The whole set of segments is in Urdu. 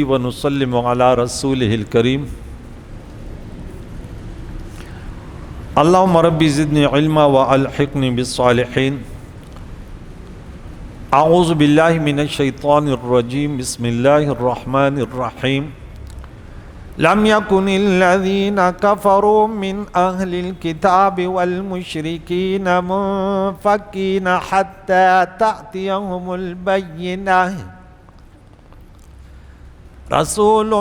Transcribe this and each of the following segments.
ونسلم على رسوله الكريم اللهم رب زدني علما والحقني بالصالحين اعوذ بالله من الشيطان الرجيم بسم الله الرحمن الرحيم لم يكن الذين كفروا من أهل الكتاب والمشركين منفكين حتى تأتيهم البينة رسول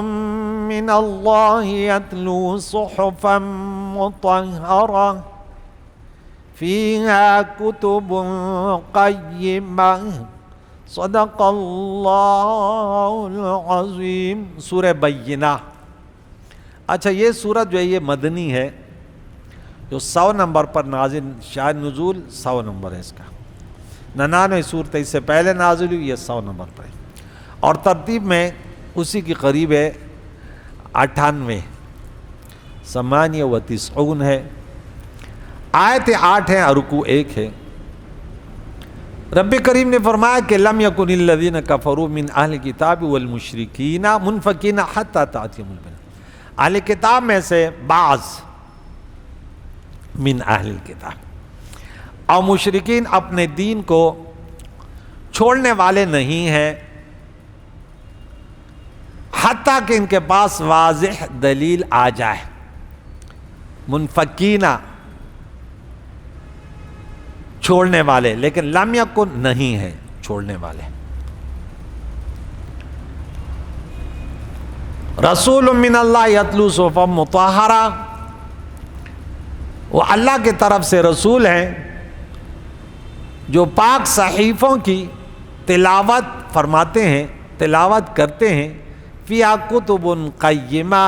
من الله يتلو صحفا مطهرة فيها كتب قيمة صدق اللہ العظیم۔ سورہ بینہ۔ اچھا، یہ سورت جو ہے یہ مدنی ہے، جو 100 نمبر پر نازل، شاید نزول 100 نمبر ہے اس کا۔ 99 صورتیں اس سے پہلے نازل ہوئی، یہ 100 نمبر پر ہے، اور ترتیب میں اسی کی قریب ہے 98 98 ہے۔ آیت 8 ہے اور رکوع 1 ہے۔ رب کریم نے فرمایا کہ لم یکن الذین کفروا من اہل الکتاب والمشرکین منفکین حتی تأتیہم البینہ۔ اہل کتاب میں سے بعض، من اہل الکتاب، اور مشرکین اپنے دین کو چھوڑنے والے نہیں ہیں حتیٰ کہ ان کے پاس واضح دلیل آ جائے۔ منفکینہ چھوڑنے والے، لیکن لم یکن نہیں ہے چھوڑنے والے۔ رسول من اللہ یتلو صحفا مطہرہ، وہ اللہ کی طرف سے رسول ہیں جو پاک صحیفوں کی تلاوت فرماتے ہیں، تلاوت کرتے ہیں۔ فیہا کتب قیمہ،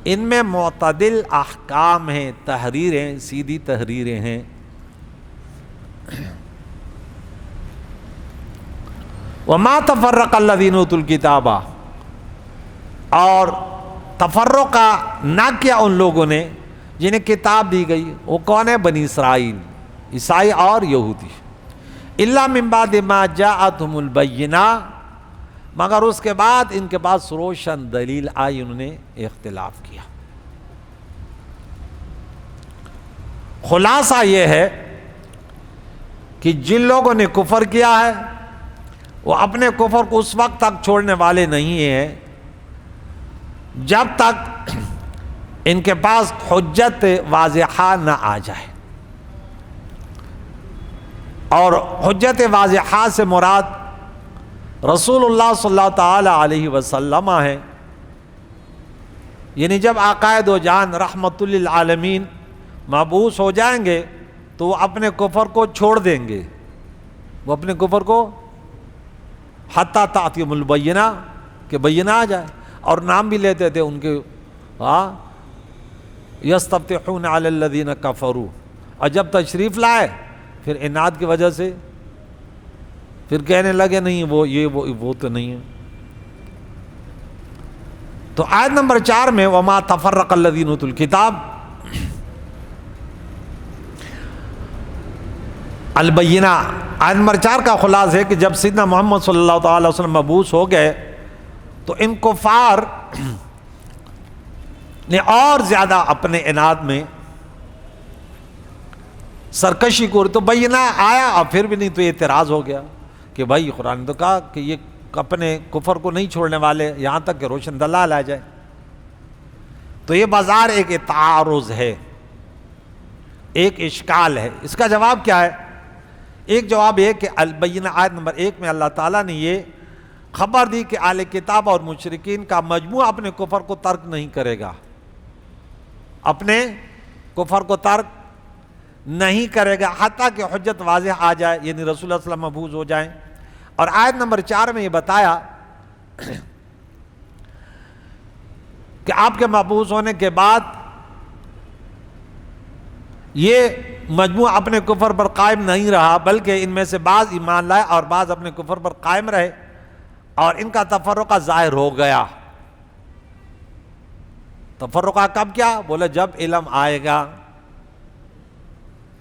ان میں معتدل احکام ہیں، تحریریں، سیدھی تحریریں ہیں۔ وما تفرق الذین اوتوا الکتاب، اور تفرقہ نہ کیا ان لوگوں نے جنہیں کتاب دی گئی۔ وہ کون ہے؟ بنی اسرائیل، عیسائی اور یہودی۔ الا من بعد ما جاءتهم البینہ، مگر اس کے بعد ان کے پاس روشن دلیل آئی، انہوں نے اختلاف کیا۔ خلاصہ یہ ہے کہ جن لوگوں نے کفر کیا ہے وہ اپنے کفر کو اس وقت تک چھوڑنے والے نہیں ہیں جب تک ان کے پاس حجت واضحہ نہ آ جائے، اور حجت واضحہ سے مراد رسول اللہ صلی اللہ تعالی علیہ وسلم ہے۔ یعنی جب آقائے دو جان رحمت للعالمین مبعوث ہو جائیں گے تو وہ اپنے کفر کو چھوڑ دیں گے، وہ اپنے کفر کو حتی تأتیہم البینہ، کہ بینہ آ جائے۔ اور نام بھی لیتے تھے ان کے، یستفتحون علی الذین کفروا، اور جب تشریف لائے پھر عناد کی وجہ سے پھر کہنے لگے نہیں وہ تو نہیں ہے۔ تو آیت نمبر 4 میں وما تفرق الذین اوتوا الکتاب، البینہ۔ آیت نمبر 4 کا خلاصہ ہے کہ جب سیدنا محمد صلی اللہ تعالی وسلم مبعوث ہو گئے تو ان کفار نے اور زیادہ اپنے عناد میں سرکشی کو، تو بینہ آیا اور پھر بھی نہیں، تو اعتراض ہو گیا کہ بھائی قرآن نے تو کہا کہ یہ اپنے کفر کو نہیں چھوڑنے والے یہاں تک کہ روشن دلال آ جائے۔ تو یہ بازار ایک تعارض ہے، ایک اشکال ہے۔ اس کا جواب کیا ہے؟ ایک جواب یہ کہ البینہ آیت نمبر 1 میں اللہ تعالیٰ نے یہ خبر دی کہ اہل کتاب اور مشرکین کا مجموعہ اپنے کفر کو ترک نہیں کرے گا، اپنے کفر کو ترک نہیں کرے گا حتیٰ کہ حجت واضح آ جائے، یعنی رسول اللہ صلی اللہ علیہ وسلم مبعوث ہو جائیں۔ اور آیت نمبر 4 میں یہ بتایا کہ آپ کے مبعوث ہونے کے بعد یہ مجموعہ اپنے کفر پر قائم نہیں رہا، بلکہ ان میں سے بعض ایمان لائے اور بعض اپنے کفر پر قائم رہے، اور ان کا تفرقہ ظاہر ہو گیا۔ تفرقہ کب کیا؟ بولے جب علم آئے گا۔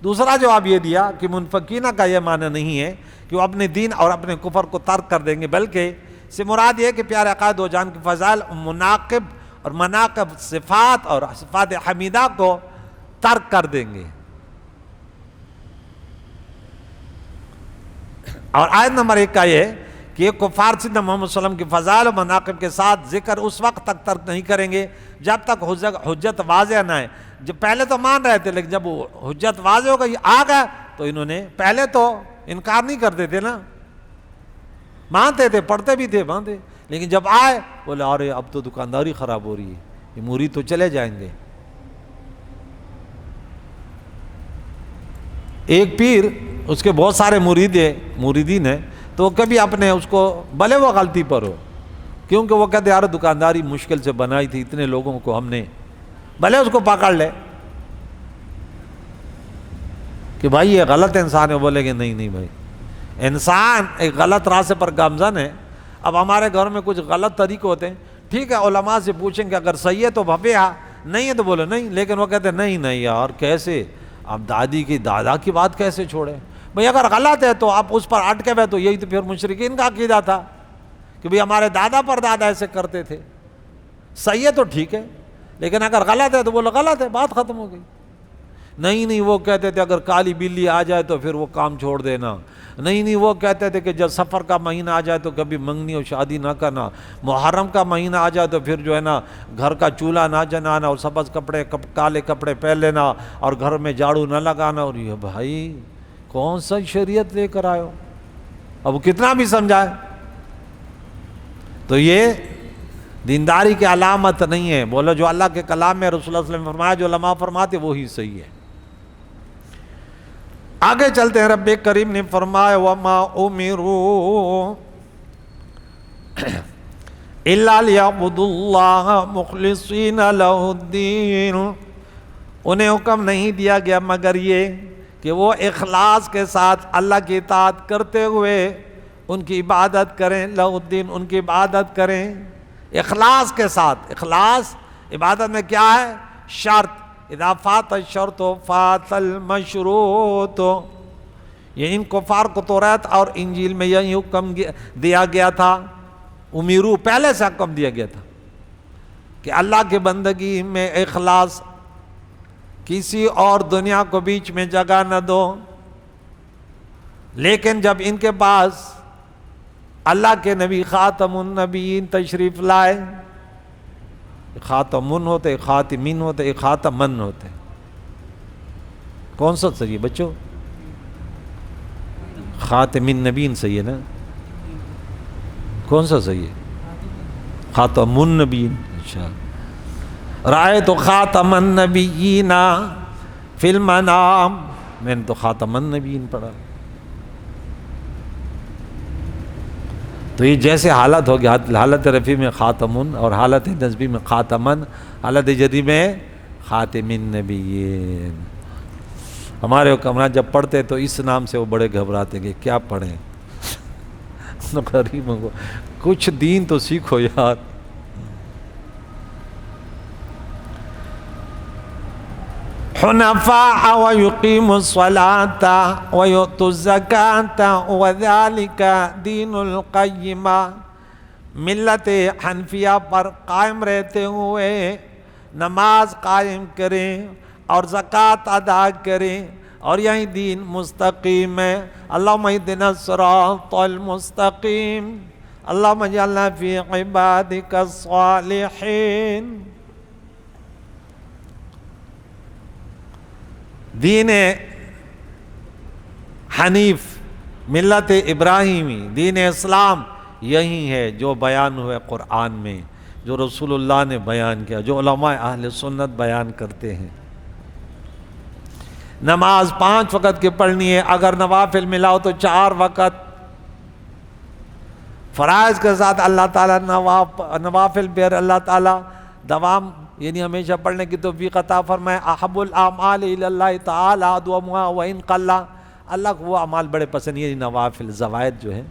دوسرا جواب یہ دیا کہ منفکینہ کا یہ معنی نہیں ہے کہ وہ اپنے دین اور اپنے کفر کو ترک کر دیں گے، بلکہ سے مراد یہ کہ پیارے عقائد و جان کے فضائل مناقب اور مناقب صفات اور صفات حمیدہ کو ترک کر دیں گے. اور آیت نمبر 1 کا یہ کہ یہ کفار سیدنا محمد صلی اللہ علیہ وسلم کی فضائل و مناقب کے ساتھ ذکر اس وقت تک ترک نہیں کریں گے جب تک حجت واضح نہ ہے. جب پہلے تو مان رہے تھے لیکن جب وہ حجت واضح ہو گئی آ گیا تو انہوں نے پہلے تو انکار نہیں کرتے تھے نا, مانتے تھے, پڑھتے بھی تھے, مانتے, لیکن جب آئے بولے ارے اب تو دکانداری خراب ہو رہی ہے, یہ مرید تو چلے جائیں گے. ایک پیر اس کے بہت سارے مریدین ہیں تو کبھی اپنے اس کو بھلے وہ غلطی پر ہو, کیونکہ وہ کہتے یار دکانداری مشکل سے بنائی تھی, اتنے لوگوں کو ہم نے, بھلے اس کو پکڑ لے کہ بھائی یہ غلط انسان ہے, بولے گے نہیں بھائی انسان ایک غلط راستے پر گامزن ہے. اب ہمارے گھر میں کچھ غلط طریقے ہوتے ہیں, ٹھیک ہے علماء سے پوچھیں کہ اگر صحیح ہے تو بھپیا, نہیں ہے تو بولے نہیں, لیکن وہ کہتے نہیں یار کیسے, اب دادا کی بات کیسے چھوڑیں بھئی, اگر غلط ہے تو آپ اس پر اٹکے ہوئے, تو یہی تو پھر مشرکین کا عقیدہ تھا کہ بھئی ہمارے دادا پر دادا ایسے کرتے تھے. صحیح ہے تو ٹھیک ہے, لیکن اگر غلط ہے تو بولو غلط ہے, بات ختم ہو گئی. نہیں وہ کہتے تھے اگر کالی بلی آ جائے تو پھر وہ کام چھوڑ دینا. نہیں وہ کہتے تھے کہ جب سفر کا مہینہ آ جائے تو کبھی منگنی اور شادی نہ کرنا. محرم کا مہینہ آ جائے تو پھر جو ہے نا گھر کا چولہا نہ جلانا اور سبز کپڑے کالے کپڑے پہن لینا اور گھر میں جھاڑو نہ لگانا. اور یہ بھائی کون سا شریعت لے کر آئے ہو, اب کتنا بھی سمجھائے تو یہ دینداری کی علامت نہیں ہے. بولو جو اللہ کے کلام میں رسول اللہ صلی اللہ علیہ وسلم فرمایا, جو علماء فرماتے وہی صحیح ہے. آگے چلتے ہیں. رب کریم نے فرمایا وَمَا أُمِرُوا إِلَّا لِيَعْبُدُوا اللَّهَ مُخْلِصِينَ لَهُ الدِّينَ, انہیں حکم نہیں دیا گیا مگر یہ کہ وہ اخلاص کے ساتھ اللہ کی اطاعت کرتے ہوئے ان کی عبادت کریں. لَهُ الدِّينَ, ان کی عبادت کریں اخلاص کے ساتھ. اخلاص عبادت میں کیا ہے؟ شرط. اذا فات الشرط فات المشروط. یہ ان کفار کو توریت اور انجیل میں یہی حکم دیا گیا تھا. امیرو پہلے سے حکم دیا گیا تھا کہ اللہ کی بندگی میں اخلاص, کسی اور دنیا کو بیچ میں جگہ نہ دو. لیکن جب ان کے پاس اللہ کے نبی خاتم النبیین تشریف لائے, خاتمن ہوتے, خاتمین ہوتے, خاتمن ہوتے, کون سا صحیح ہے بچوں؟ خاتمین نبیین صحیح ہے نا, کون سا صحیح ہے؟ خاتم النبیین. اچھا, رأیت خاتم النبیین فی المنام, میں نے تو خاتم النبیین پڑھا. تو یہ جیسے حالت ہوگی, حالت رفیع میں خاتمن اور حالت نصبی میں خاتمن, حالت جری میں خاتم النبیین. ہمارے حکمران جب پڑھتے تو اس نام سے وہ بڑے گھبراتے کہ کیا پڑھیں, غریبوں کو کچھ دین تو سیکھو یار. حنفاء ويقيموا الصلاة ويؤتوا الزكاة وذلك دين القيمة. ملت حنفیہ پر قائم رہتے ہوئے نماز قائم کریں اور زکوٰۃ ادا کریں, اور یہی دین مستقیم ہے. اللہم اہدنا الصراط المستقیم, اللہم اجعلنا فی عبادک الصالحین. دین حنیف, ملت ابراہیمی, دین اسلام یہی ہے جو بیان ہوئے قرآن میں, جو رسول اللہ نے بیان کیا, جو علماء اہل سنت بیان کرتے ہیں. نماز 5 وقت کی پڑھنی ہے, اگر نوافل ملاؤ تو 4 وقت. فرائض کے ساتھ اللہ تعالیٰ نوافل پہ اللہ تعالیٰ دوام یعنی ہمیشہ پڑھنے کی توفیق عطا فرمائے. احب الاعمال الی اللہ تعالی ادومها وان قل, اللہ کو وہ اعمال بڑے پسند ہیں نوافل زوائد جو ہیں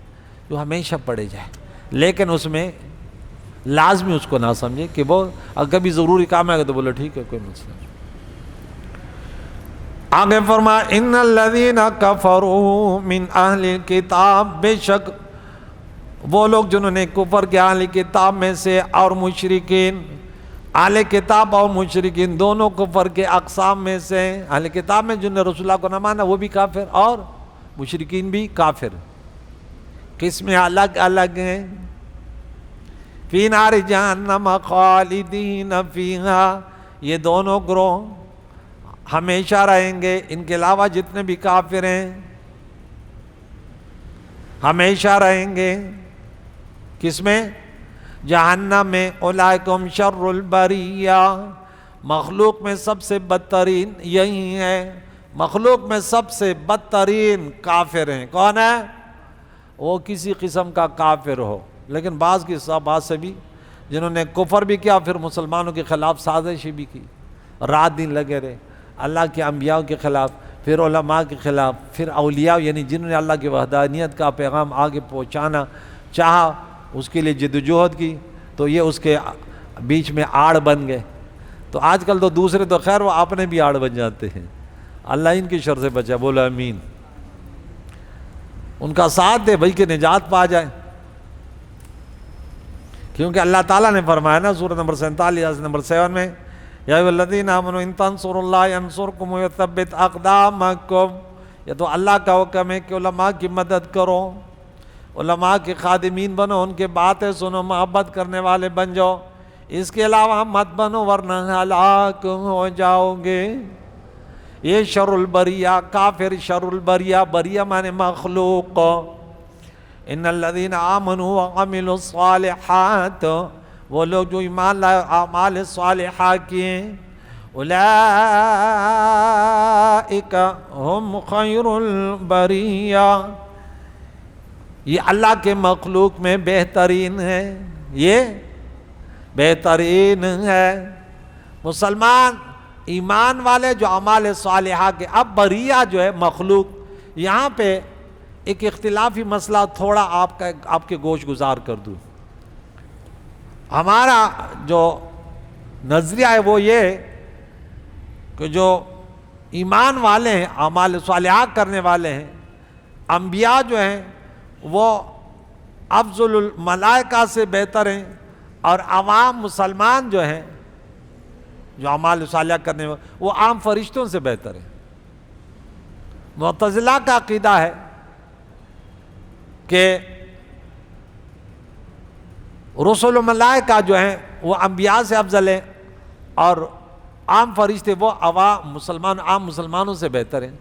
جو ہمیشہ پڑھے جائیں, لیکن اس میں لازمی اس کو نہ سمجھے کہ وہ اگر کبھی ضروری کام ہے تو بولو ٹھیک ہے کوئی مسئلہ نہیں. آگے فرمایا ان الذین کفروا من اہل الکتاب, بے شک وہ لوگ جنہوں نے کفر کے اہل کتاب میں سے اور مشرکین، اہل کتاب اور مشرکین دونوں کفر کے اقسام میں سے، اہل کتاب میں جنہوں نے رسول اللہ کو نہ مانا وہ بھی کافر، اور مشرکین بھی کافر، قسمیں الگ الگ ہیں۔ فی نار جہنم خالدین فیہا، یہ دونوں گروہ ہمیشہ رہیں گے، ان کے علاوہ جتنے بھی کافر ہیں ہمیشہ رہیں گے۔ کس میں؟ جہنم میں۔ اولئکم شر البریہ، مخلوق میں سب سے بدترین یہی ہے، مخلوق میں سب سے بدترین کافر ہیں۔ کون ہے؟ وہ کسی قسم کا کافر ہو، لیکن بعض کی بات سے بھی جنہوں نے کفر بھی کیا، پھر مسلمانوں کے خلاف سازش بھی کی، رات دن لگے رہے، اللہ کے انبیاء کے خلاف، پھر علماء کے خلاف، پھر اولیاء یعنی جنہوں نے اللہ کی وحدانیت کا پیغام آگے پہنچانا چاہا، اس کے لیے جدوجہد کی، تو یہ اس کے بیچ میں آڑ بن گئے۔ تو آج کل تو دوسرے تو خیر وہ اپنے بھی آڑ بن جاتے ہیں، اللہ ان کی شر سے بچا، بولا امین۔ ان کا ساتھ دے بھائی کہ نجات پا جائے، کیونکہ اللہ تعالیٰ نے فرمایا نا سورہ نمبر 47 نمبر 7 میں، یا ایھا الذین آمنوا ان تنصروا اللہ ینصرکم ویثبت اقدامکم، یہ تو اللہ کا حکم ہے کہ علماء کی مدد کرو، علماء کے خادمین بنو، ان کے باتیں سنو، محبت کرنے والے بن جاؤ، اس کے علاوہ مت بنو ورنہ ہلاک ہو جاؤ گے۔ یہ شر البریہ، کافر شر البریہ، بریہ مانے مخلوق۔ ان الذین آمنوا وعملوا الصالحات، وہ لوگ جو ایمان لائے اعمال صالحہ کیے، اولئک ہم خیر البریہ، یہ اللہ کے مخلوق میں بہترین ہے، یہ بہترین ہے۔ مسلمان ایمان والے جو اعمال صالحہ کے، اب بریہ جو ہے مخلوق، یہاں پہ ایک اختلافی مسئلہ تھوڑا آپ کے گوش گزار کر دوں۔ ہمارا جو نظریہ ہے وہ یہ کہ جو ایمان والے ہیں، اعمال صالحہ کرنے والے ہیں، انبیاء جو ہیں وہ افضل الملائکہ سے بہتر ہیں، اور عوام مسلمان جو ہیں جو اعمال صالحہ کرنے والے وہ عام فرشتوں سے بہتر ہیں۔ معتزلہ کا عقیدہ ہے کہ رسول ملائکہ جو ہیں وہ انبیاء سے افضل ہیں، اور عام فرشتے وہ عام مسلمانوں سے بہتر ہیں۔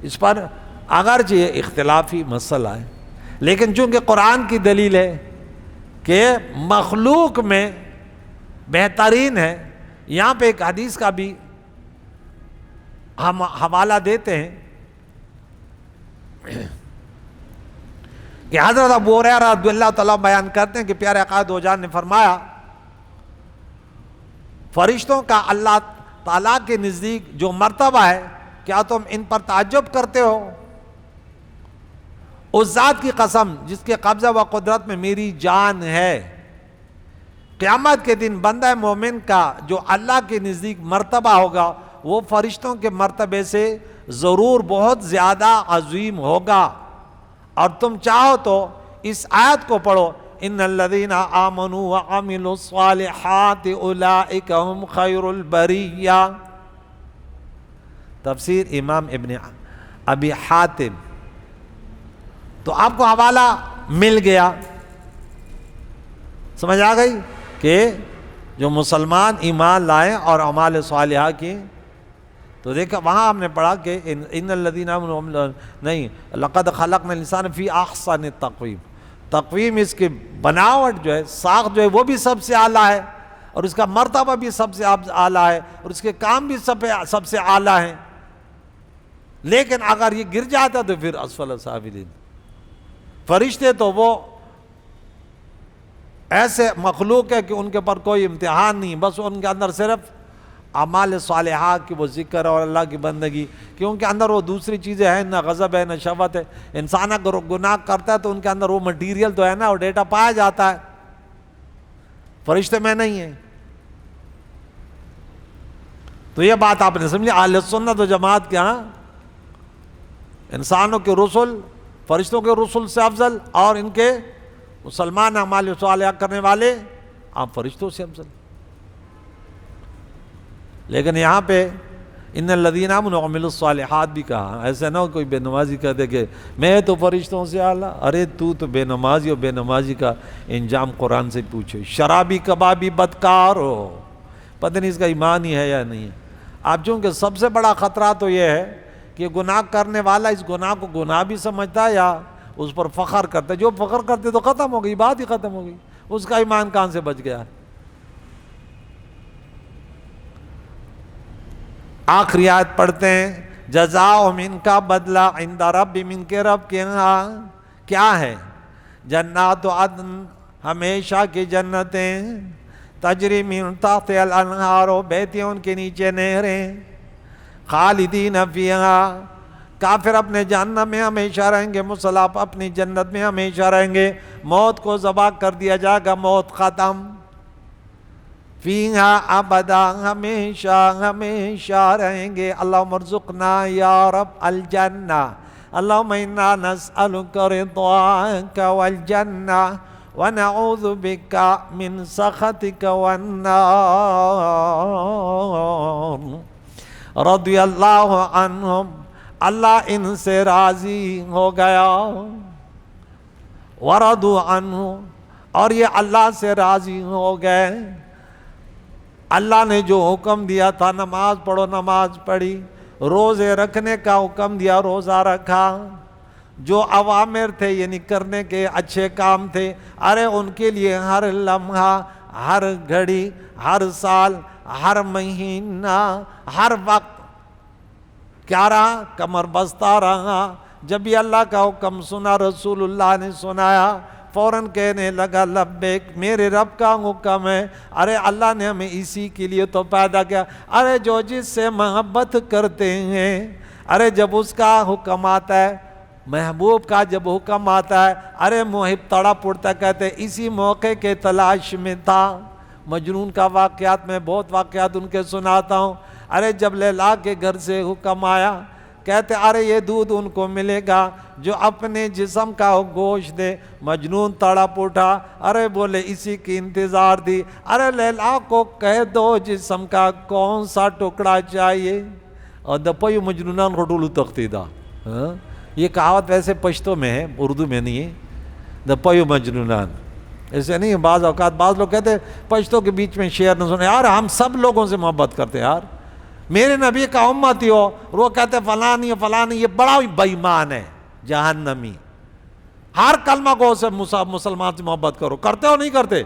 اس پر اگرچہ یہ اختلافی مسئلہ ہے، لیکن چونکہ قرآن کی دلیل ہے کہ مخلوق میں بہترین ہے، یہاں پہ ایک حدیث کا بھی ہم حوالہ دیتے ہیں کہ حضرت ابو ہریرہ رضی اللہ تعالیٰ بیان کرتے ہیں کہ پیارے آقا دو جان نے فرمایا، فرشتوں کا اللہ تعالیٰ کے نزدیک جو مرتبہ ہے، کیا تم ان پر تعجب کرتے ہو؟ اس ذات کی قسم جس کے قبضہ و قدرت میں میری جان ہے، قیامت کے دن بندہ مومن کا جو اللہ کے نزدیک مرتبہ ہوگا وہ فرشتوں کے مرتبے سے ضرور بہت زیادہ عظیم ہوگا۔ اور تم چاہو تو اس آیت کو پڑھو، ان الذین آمنوا وعملوا الصالحات اولئک هم خیر البریہ، تفسیر امام ابن ابی حاتم۔ تو آپ کو حوالہ مل گیا، سمجھ آ گئی کہ جو مسلمان ایمان لائیں اور اعمال صالحہ کی، تو دیکھا وہاں ہم نے پڑھا کہ ان الذین آمنوا، نہیں، لقد خلقنا الانسان فی احسن تقویم، تقویم اس کی بناوٹ جو ہے، ساخت جو ہے وہ بھی سب سے اعلیٰ ہے، اور اس کا مرتبہ بھی سب سے اعلیٰ ہے، اور اس کے کام بھی سب سے اعلیٰ ہیں۔ لیکن اگر یہ گر جاتا تو پھر اسفل سافلین، فرشتے تو وہ ایسے مخلوق ہے کہ ان کے پر کوئی امتحان نہیں، بس ان کے اندر صرف اعمال صالحہ کی وہ ذکر اور اللہ کی بندگی، کیونکہ اندر وہ دوسری چیزیں ہیں، نہ غضب ہے نہ شہوت ہے۔ انسان اگر گناہ کرتا ہے تو ان کے اندر وہ مٹیریل تو ہے نا، وہ ڈیٹا پایا جاتا ہے، فرشتے میں نہیں ہیں۔ تو یہ بات آپ نے سمجھی، اہل سنت و جماعت کے ہاں انسانوں کے رسل فرشتوں کے رسول سے افضل اور ان کے مسلمان اعمال صالحہ کرنے والے آپ فرشتوں سے افضل. لیکن یہاں پہ ان الذین آمنوا وعملوا الصالحات بھی کہا. ایسا نہ ہو کوئی بے نمازی کہتے کہ میں تو فرشتوں سے اعلیٰ. ارے تو بے نمازی ہو, بے نمازی کا انجام قرآن سے پوچھو. شرابی کبابی بدکار ہو, پتہ نہیں اس کا ایمان ہی ہے یا نہیں ہے. آپ چونکہ سب سے بڑا خطرہ تو یہ ہے کہ گناہ کرنے والا اس گناہ کو گناہ بھی سمجھتا ہے یا اس پر فخر کرتا ہے. جو فخر کرتے تو ختم ہو گئی, بات ہی ختم ہو گئی. اس کا ایمان کہاں سے بچ گیا؟ آخری آیت پڑھتے ہیں, جزاؤہم ان کا بدلہ عند ربہم, ان کے رب کے ہاں کیا ہے؟ جنات عدن, ہمیشہ کی جنتیں, تجری من تحت الانہار, بہتی ان کے نیچے نہریں, خالدین فیہا, کافر اپنے جہنم میں ہمیشہ رہیں گے, مسلم اپنی جنت میں ہمیشہ رہیں گے. موت کو ذبح کر دیا جائے گا, موت ختم. فیہا ابدا, ہمیشہ ہمیشہ رہیں گے. اللہم ارزقنا یا رب الجنہ, اللہم انا نسألک رضاک والجنہ ونعوذ بک من سخطک والنار. رضی اللہ عنہم, اللہ ان سے راضی ہو گیا. ورضوا عنہ, اور یہ اللہ سے راضی ہو گئے. اللہ نے جو حکم دیا تھا نماز پڑھو نماز پڑھی, روزے رکھنے کا حکم دیا روزہ رکھا, جو اوامر تھے یعنی کرنے کے اچھے کام تھے, ارے ان کے لیے ہر لمحہ, ہر گھڑی, ہر سال, ہر مہینہ, ہر وقت کیا رہا؟ کمر بستہ رہا. جب بھی اللہ کا حکم سنا, رسول اللہ نے سنایا, فوراً کہنے لگا لبیک, میرے رب کا حکم ہے. ارے اللہ نے ہمیں اسی کے لیے تو پیدا کیا. ارے جو جس سے محبت کرتے ہیں, ارے جب اس کا حکم آتا ہے, محبوب کا جب حکم آتا ہے, ارے محب تڑپ اٹھتا, کہتے اسی موقع کے تلاش میں تھا. مجنون کا واقعات میں بہت واقعات ان کے سناتا ہوں. ارے جب لیلا کے گھر سے حکم آیا, کہتے ارے یہ دودھ ان کو ملے گا جو اپنے جسم کا گوشت دے. مجنون تڑپ اٹھا, ارے بولے اسی کی انتظار تھی. ارے لیلا کو کہہ دو جسم کا کون سا ٹکڑا چاہیے. اور دپیو مجنونان رٹولو تختی دا. یہ کہاوت ویسے پشتو میں ہے, اردو میں نہیں ہے. دپیو مجنونان ایسے نہیں ہے. بعض اوقات بعض لوگ کہتے پشتو کے بیچ میں شعر نہ سنے. یار ہم سب لوگوں سے محبت کرتے ہیں یار, میرے نبی کا امتی ہو, اور وہ کہتے فلانی فلانی, یہ بڑا ہی بے ایمان ہے جہنمی. ہر کلمہ کو سے مسلمان سے محبت کرو. کرتے ہو نہیں کرتے؟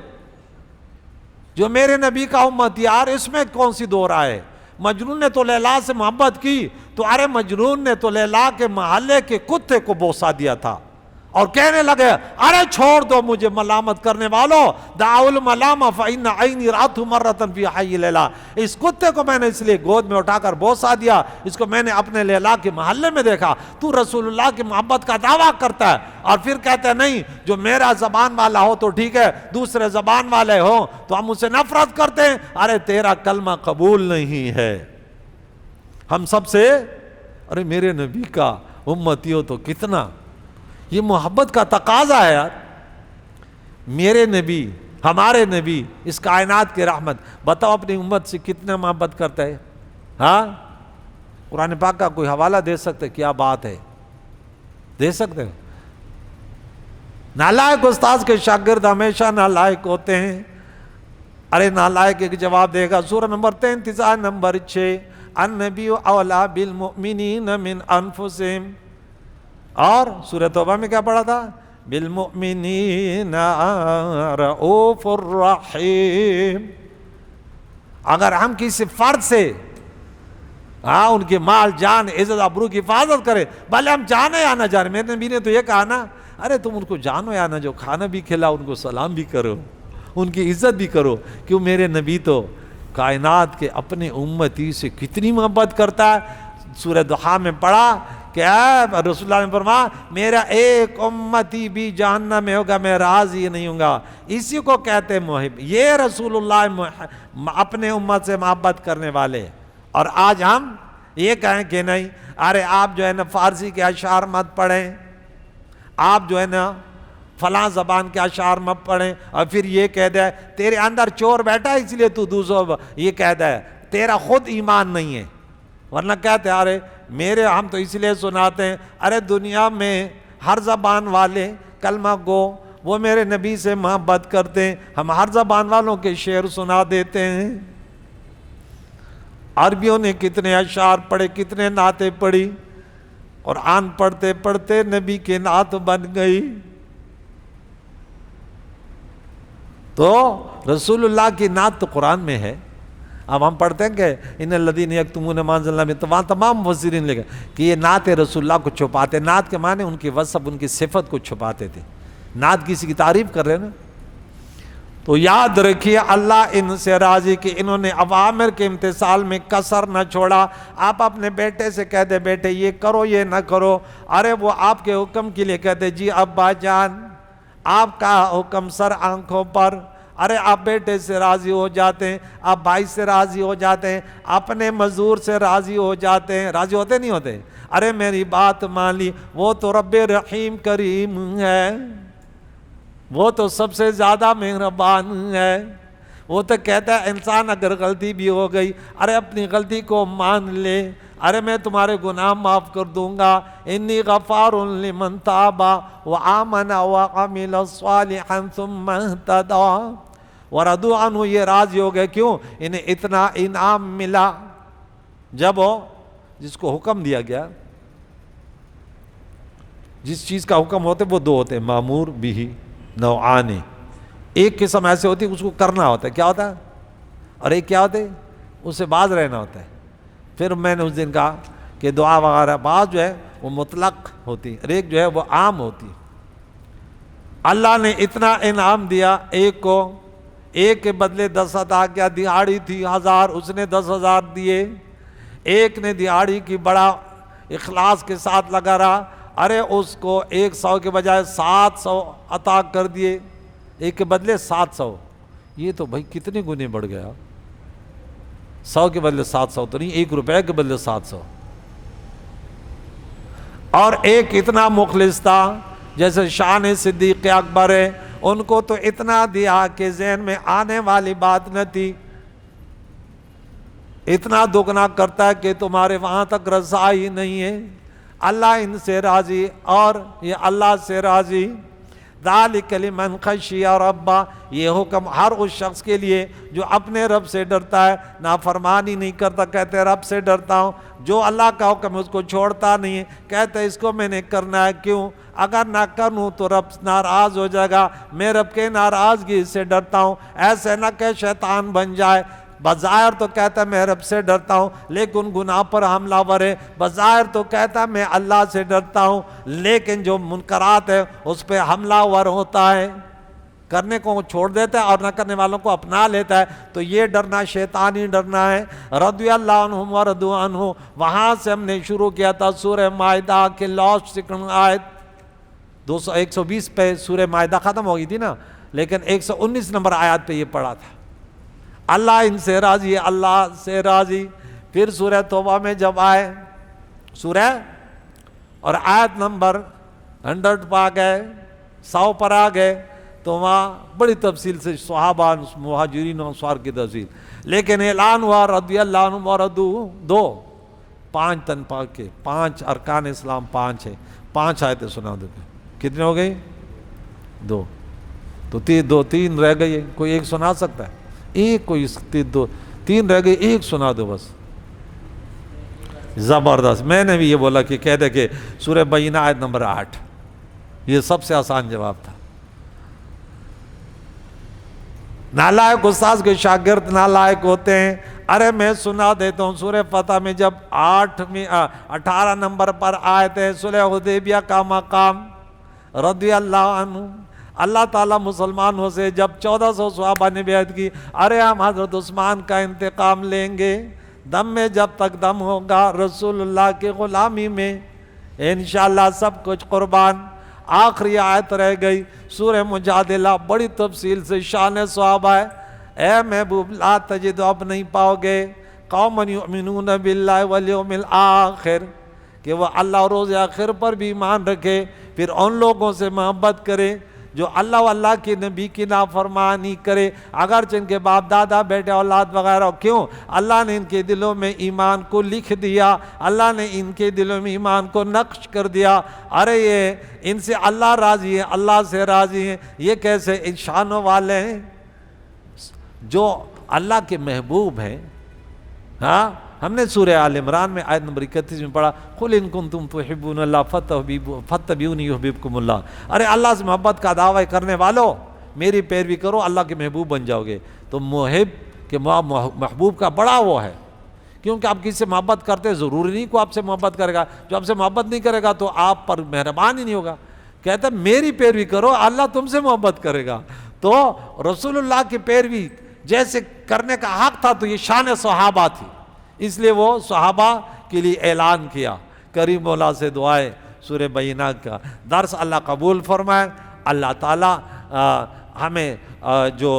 جو میرے نبی کا امتی, یار اس میں کون سی دو رائے ہے؟ مجنون نے تو لیلا سے محبت کی, تو ارے مجنون نے تو لیلا کے محلے کے کتے کو بوسا دیا تھا, اور کہنے لگے ارے چھوڑ دو مجھے ملامت کرنے والوں, دعوا الملامہ فإن عینی رأتہ مرۃ فی حی لیلا. اس کتے کو میں نے اس لیے گود میں اٹھا کر بوسا دیا, اس کو میں نے اپنے لیلا کے محلے میں دیکھا. تو رسول اللہ کی محبت کا دعویٰ کرتا ہے, اور پھر کہتا ہے نہیں جو میرا زبان والا ہو تو ٹھیک ہے, دوسرے زبان والے ہوں تو ہم اسے نفرت کرتے ہیں. ارے تیرا کلمہ قبول نہیں ہے. ہم سب سے, ارے میرے نبی کا امتی ہو تو کتنا, یہ محبت کا تقاضا ہے یار. میرے نبی, ہمارے نبی, اس کائنات کے رحمت. بتاؤ اپنی امت سے کتنا محبت کرتا ہے. ہاں, قرآن پاک کا کوئی حوالہ دے سکتے؟ کیا بات ہے, دے سکتے ہو؟ نالائق استاذ کے شاگرد ہمیشہ نالائق ہوتے ہیں. ارے نالائق ایک جواب دے گا. سورہ نمبر 33 آیت نمبر 6, النبی اولا بالمؤمنین من انفسہم. اور سورہ توبہ میں کیا پڑھا تھا؟ بالمؤمنین رؤوف الرحیم. اگر ہم کسی فرد سے ان کے مال جان عزت آبرو کی حفاظت کرے, بھلے ہم جانے یا نہ جانے. میرے نبی نے تو یہ کہا نا, ارے تم ان کو جانو یا نہ, جو کھانا بھی کھلاؤ, ان کو سلام بھی کرو, ان کی عزت بھی کرو. کیوں؟ میرے نبی تو کائنات کے اپنے امتی سے کتنی محبت کرتا ہے. سورہ ضحیٰ میں پڑھا کہ رسول اللہ نے فرمایا میرا ایک امتی بھی جہنم میں ہوگا, میں راضی نہیں ہوں گا. اسی کو کہتے ہیں محب. یہ رسول اللہ اپنے امت سے محبت کرنے والے. اور آج ہم یہ کہیں کہ نہیں, ارے آپ جو ہے نا فارسی کے اشعار مت پڑھیں, آپ جو ہے نا فلاں زبان کے اشعار مت پڑھیں اور پھر یہ کہہ دے تیرے اندر چور بیٹھا ہے اس لیے تو دوسروں یہ کہہ دے تیرا خود ایمان نہیں ہے. ورنہ کہتے ارے میرے ہم تو اس لیے سناتے ہیں ارے دنیا میں ہر زبان والے کلمہ گو وہ میرے نبی سے محبت کرتے ہیں, ہم ہر زبان والوں کے شعر سنا دیتے ہیں. عربیوں نے کتنے اشعار پڑھے, کتنے نعتیں پڑھی, قرآن پڑھتے پڑھتے نبی کی نعت بن گئی. تو رسول اللہ کی نعت تو قرآن میں ہے. اب ہم پڑھتے ہیں کہ ان الذین یکتمون ما انزلنا من, تو وہاں تمام مفسرین لکھے کہ یہ نعت رسول اللہ کو چھپاتے. نعت کے معنی ان کی وصف, ان کی صفت کو چھپاتے تھے. نعت کسی کی تعریف کر رہے ہیں نا. تو یاد رکھیے اللہ ان سے راضی کہ انہوں نے اوامر کے امتثال میں کسر نہ چھوڑا. آپ اپنے بیٹے سے کہہ دے بیٹے یہ کرو یہ نہ کرو, ارے وہ آپ کے حکم کے لیے کہتے جی ابا جان آپ کا حکم سر آنکھوں پر. ارے آپ بیٹے سے راضی ہو جاتے ہیں, آپ بھائی سے راضی ہو جاتے ہیں, اپنے مزدور سے راضی ہو جاتے ہیں. راضی ہوتے نہیں ہوتے؟ ارے میری بات مان لی, وہ تو رب رحیم کریم ہے, وہ تو سب سے زیادہ مہربان ہے. وہ تو کہتا ہے انسان اگر غلطی بھی ہو گئی ارے اپنی غلطی کو مان لے, ارے میں تمہارے گناہ معاف کر دوں گا. انی غفار لمن تاب وآمن وعمل صالحا ثم اہتدی ورضوا عنہ. یہ راضی ہو گئے کیوں؟ انہیں اتنا انعام ملا. جب وہ جس کو حکم دیا گیا, جس چیز کا حکم ہوتے وہ دو ہوتے ہیں, مامور بھی نوعان. ایک قسم ایسے ہوتی ہے اس کو کرنا ہوتا ہے, کیا ہوتا ہے, اور ایک کیا ہوتا ہے اس سے باز رہنا ہوتا ہے. پھر میں نے اس دن کہا کہ دعا وغیرہ بعض جو ہے وہ مطلق ہوتی ہے اور ایک جو ہے وہ عام ہوتی ہے. اللہ نے اتنا انعام دیا ایک کو, ایک کے بدلے 10 عطا کیا. دہاڑی تھی 1000, اس نے 10,000 دیے. ایک نے دہاڑی کی بڑا اخلاص کے ساتھ لگا رہا, ارے اس کو 100 کے بجائے 700 عطا کر دیے, ایک کے بدلے 700. یہ تو بھائی کتنے گنے بڑھ گیا, 100 کے بدلے 700 تو نہیں, 1 روپے کے بدلے 700. اور ایک اتنا مخلص تھا جیسے شان صدیق اکبر ہے, ان کو تو اتنا دیا کہ ذہن میں آنے والی بات نہ تھی. اتنا دگنا کرتا ہے کہ تمہارے وہاں تک رسائی نہیں ہے. اللہ ان سے راضی اور یہ اللہ سے راضی. ذالک لمن خشی ربہ, یہ حکم ہر اس شخص کے لیے جو اپنے رب سے ڈرتا ہے, نافرمانی نہیں کرتا, کہتے رب سے ڈرتا ہوں. جو اللہ کا حکم ہے اس کو چھوڑتا نہیں ہے, کہتے اس کو میں نے کرنا ہے, کیوں؟ اگر نہ کروں تو رب ناراض ہو جائے گا, میں رب کے ناراضگی سے ڈرتا ہوں. ایسے نہ کہ شیطان بن جائے, بظاہر تو کہتا ہے میں رب سے ڈرتا ہوں لیکن گناہ پر حملہ ور ہے. بظاہر تو کہتا ہے میں اللہ سے ڈرتا ہوں لیکن جو منکرات ہے اس پہ حملہ ور ہوتا ہے, کرنے کو چھوڑ دیتا ہے اور نہ کرنے والوں کو اپنا لیتا ہے. تو یہ ڈرنا شیطانی ڈرنا ہے. رضی اللہ عنہم ورضوا عنہ, وہاں سے ہم نے شروع کیا تھا سورہ مائدہ کے لاسٹ سیکنڈ آیت 120 پہ سورہ مائدہ ختم ہو گئی تھی نا, لیکن 119 نمبر آیات پہ یہ پڑھا تھا. اللہ ان سے راضی ہے, اللہ سے راضی. پھر سورہ توبہ میں جب آئے سورہ اور آیت نمبر 100 پا گئے, 100 پر آ گئے, تو وہاں بڑی تفصیل سے صحابہ مہاجرین و انصار کی تفصیل, لیکن اعلان ہوا رضی اللہ عنہم ورضوا. 5 تن پاک کے 5 ارکان اسلام 5 ہے, 5 آیتیں سنا دو. کتنے ہو گئی؟ 2. تو 3 رہ گئی. کوئی ایک سنا سکتا ہے؟ ایک کوئی 3 رہ گئی, ایک سنا دو بس. زبردست. میں نے بھی یہ بولا کہ کہہ دے کہ سورہ بینہ آیت نمبر 8, یہ سب سے آسان جواب تھا. نالائق استاذ کے شاگرد نالائق ہوتے ہیں. ارے میں سنا دیتا ہوں, سورہ فتح میں جب 18 نمبر پر آئے تھے صلح حدیبیہ کا مقام, رضی اللہ عنہ, اللہ تعالیٰ مسلمانوں سے جب 1400 صحابہ نے بیعت کی, ارے ہم حضرت عثمان کا انتقام لیں گے, دم میں جب تک دم ہوگا رسول اللہ کی غلامی میں انشاءاللہ سب کچھ قربان. آخری آیت رہ گئی سورہ مجادلہ, بڑی تفصیل سے شان صحابہ ہے. اے محبوب لا تجد, اب نہیں پاؤ گے قوم یؤمنون باللہ والیوم الآخر, کہ وہ اللہ اور روز آخر پر بھی ایمان رکھے، پھر ان لوگوں سے محبت کرے جو اللہ و اللہ کے نبی کی نافرمانی کرے، اگرچہ ان کے باپ دادا بیٹے اولاد وغیرہ. کیوں؟ اللہ نے ان کے دلوں میں ایمان کو لکھ دیا، اللہ نے ان کے دلوں میں ایمان کو نقش کر دیا. ارے یہ ان سے اللہ راضی ہے، اللہ سے راضی ہیں، یہ کیسے شانوں والے ہیں جو اللہ کے محبوب ہیں. ہاں ہم نے سورہ آل عمران میں آیت نمبر 31 میں پڑھا قُلْ إِن كُنتُمْ تُحِبُّونَ اللَّهَ فَاتَّبِعُونِي يُحْبِبْكُمُ اللَّهُ. ارے اللہ سے محبت کا دعویٰ کرنے والو میری پیروی کرو، اللہ کے محبوب بن جاؤ گے. تو محب کہ محبوب کا بڑا وہ ہے، کیونکہ آپ کسی سے محبت کرتے ضروری نہیں کو آپ سے محبت کرے گا. جو آپ سے محبت نہیں کرے گا تو آپ پر مہربان ہی نہیں ہوگا. کہتا میری پیروی کرو، اللہ تم سے محبت کرے گا. تو رسول اللہ کی پیروی جیسے کرنے کا حق تھا تو یہ شان صحابہ تھی، اس لیے وہ صحابہ کے لیے اعلان کیا. کریم مولا سے دعائیں سورہ بینہ کا درس اللہ قبول فرمائے. اللہ تعالیٰ ہمیں جو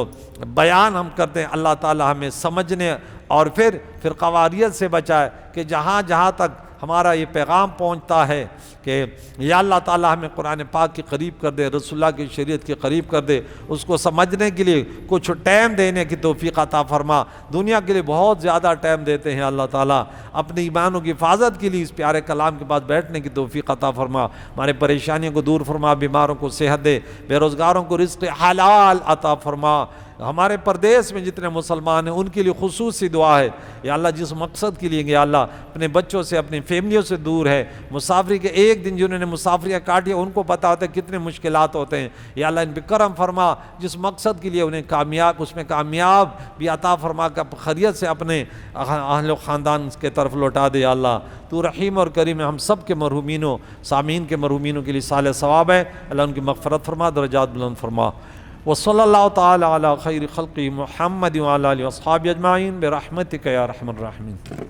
بیان ہم کرتے ہیں اللہ تعالیٰ ہمیں سمجھنے اور پھر فرقواریت سے بچائے کہ جہاں جہاں تک ہمارا یہ پیغام پہنچتا ہے کہ یا اللہ تعالیٰ ہمیں قرآن پاک کے قریب کر دے، رسول اللہ کی شریعت کے قریب کر دے، اس کو سمجھنے کے لیے کچھ ٹائم دینے کی توفیق عطا فرما. دنیا کے لیے بہت زیادہ ٹائم دیتے ہیں اللہ تعالیٰ، اپنی ایمانوں کی حفاظت کے لیے اس پیارے کلام کے پاس بیٹھنے کی توفیق عطا فرما. ہمارے پریشانیوں کو دور فرما، بیماروں کو صحت دے، بے روزگاروں کو رزق حلال عطا فرما. ہمارے پردیس میں جتنے مسلمان ہیں ان کے لیے خصوصی دعا ہے یا اللہ جس مقصد کے لیے یا اللہ اپنے بچوں سے اپنی فیملیوں سے دور ہے، مسافری کے ایک دن جنہوں نے مسافریاں کاٹی ان کو پتہ ہوتا ہے کتنے مشکلات ہوتے ہیں. یا اللہ ان پہ کرم فرما، جس مقصد کے لیے انہیں کامیاب اس میں کامیاب بھی عطا فرما کہ خیریت سے اپنے اہل و خاندان کے طرف لوٹا دے. یا اللہ تو رحیم اور کریم ہے، ہم سب کے مرحومینوں سامعین کے مرحومینوں کے لیے صالح ثواب ہے. اللہ ان کی مغفرت فرما، درجات بلند فرما. وصلی اللہ تعالی علی خیر خلقی محمد وعلی آلہ واصحابہ اجمعین برحمتک یا ارحم الراحمین.